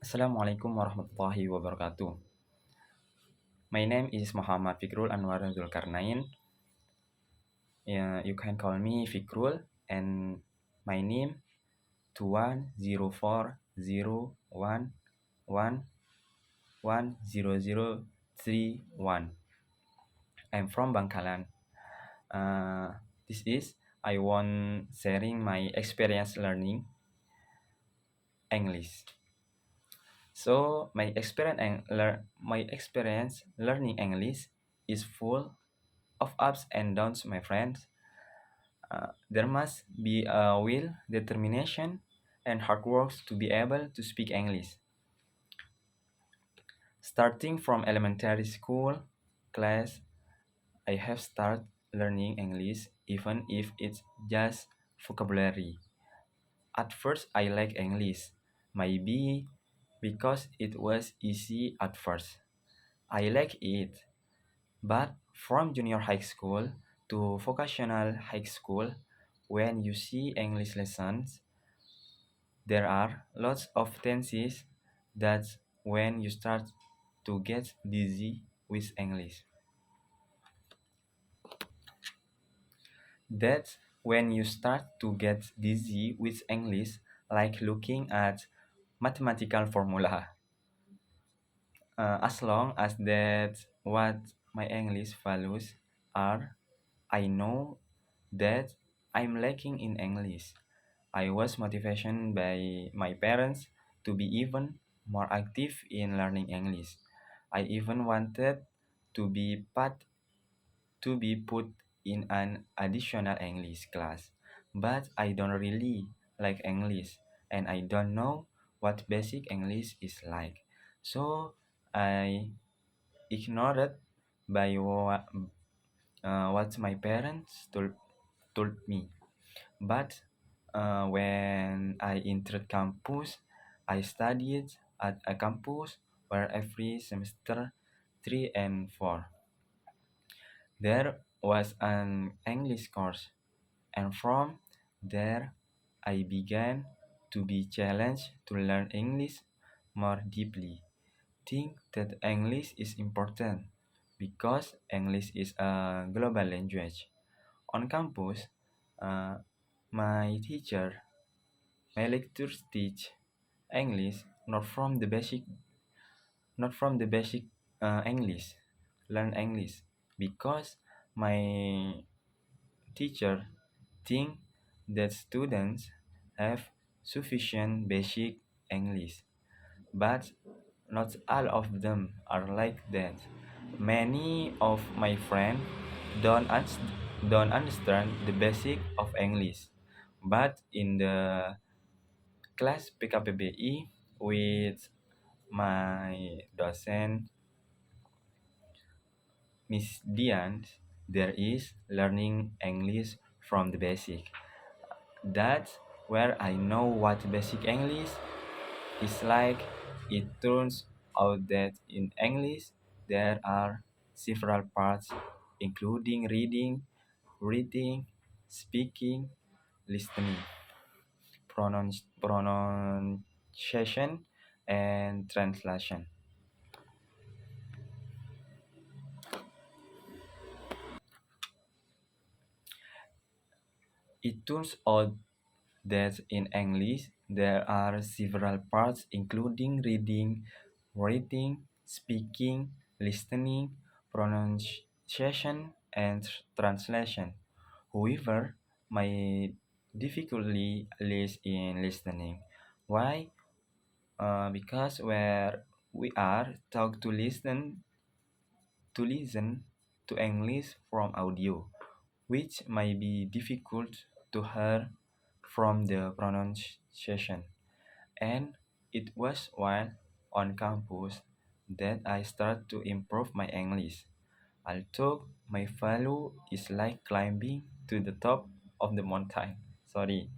Assalamualaikum warahmatullahi wabarakatuh. My name is Muhammad Fiqrul Anwar Zulkarnain. You can call me Fiqrul, and my name 210401110031. I'm from Bangkalan. This is I want sharing my experience learning English. So my experience learning English is full of ups and downs, my friends. There must be a will, determination, and hard work to be able to speak English. Starting from elementary school class, I have started learning English, even if it's just vocabulary. At first, I like English, maybe because it was easy at first. I like it, but from junior high school to vocational high school, when you see English lessons, there are lots of tenses. That's when you start to get dizzy with English. That's when you start to get dizzy with English, like looking at mathematical formula. As long as that's what my English values are, I know that I'm lacking in English. I was motivated by my parents to be even more active in learning English. I even wanted to be put in an additional English class, but I don't really like English and I don't know what basic English is like. So I ignored by what my parents told me. But when I entered campus, I studied at a campus where every semester 3 and 4 there was an English course, and from there I began to be challenged to learn English more deeply. Think that English is important because English is a global language. On campus, uh, my teacher my lectures teach English not from the basic English, learn English because my teacher think that students have sufficient basic English, but not all of them are like that. Many of my friends don't understand the basic of English, but in the class PKPBI with my docent Miss Dian, there is learning English from the basic. That's where I know what basic English is like. It turns out that in English there are several parts, including reading, writing, speaking, listening, pronunciation, and translation. It turns out that in English there are several parts, including reading, writing, speaking, listening, pronunciation, and translation. However, my difficulty lies in listening. Why? Because where we are taught to listen to English from audio, which may be difficult to hear from the pronunciation. And it was while on campus that I started to improve my English. Although my value is like climbing to the top of the mountain. Sorry.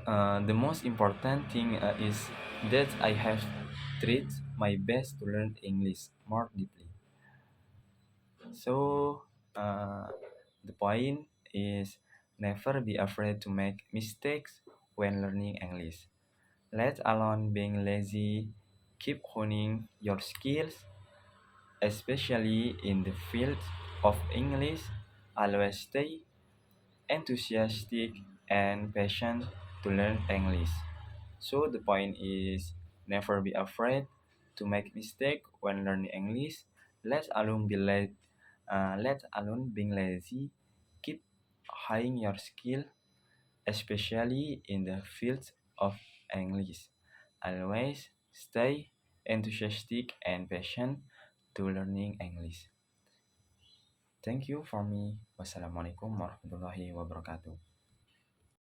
The most important thing is that I have tried my best to learn English more deeply. So, the point is never be afraid to make mistakes when learning English. let alone being lazy. Keep honing your skills, especially in the field of English. Always stay enthusiastic and patient to learn English. So the point is never be afraid to make mistake when learning English. Let alone being lazy. Keep hiring your skill, especially in the field of English. Always stay enthusiastic and patient to learning English. Thank you for me. Wassalamualaikum warahmatullahi wabarakatuh.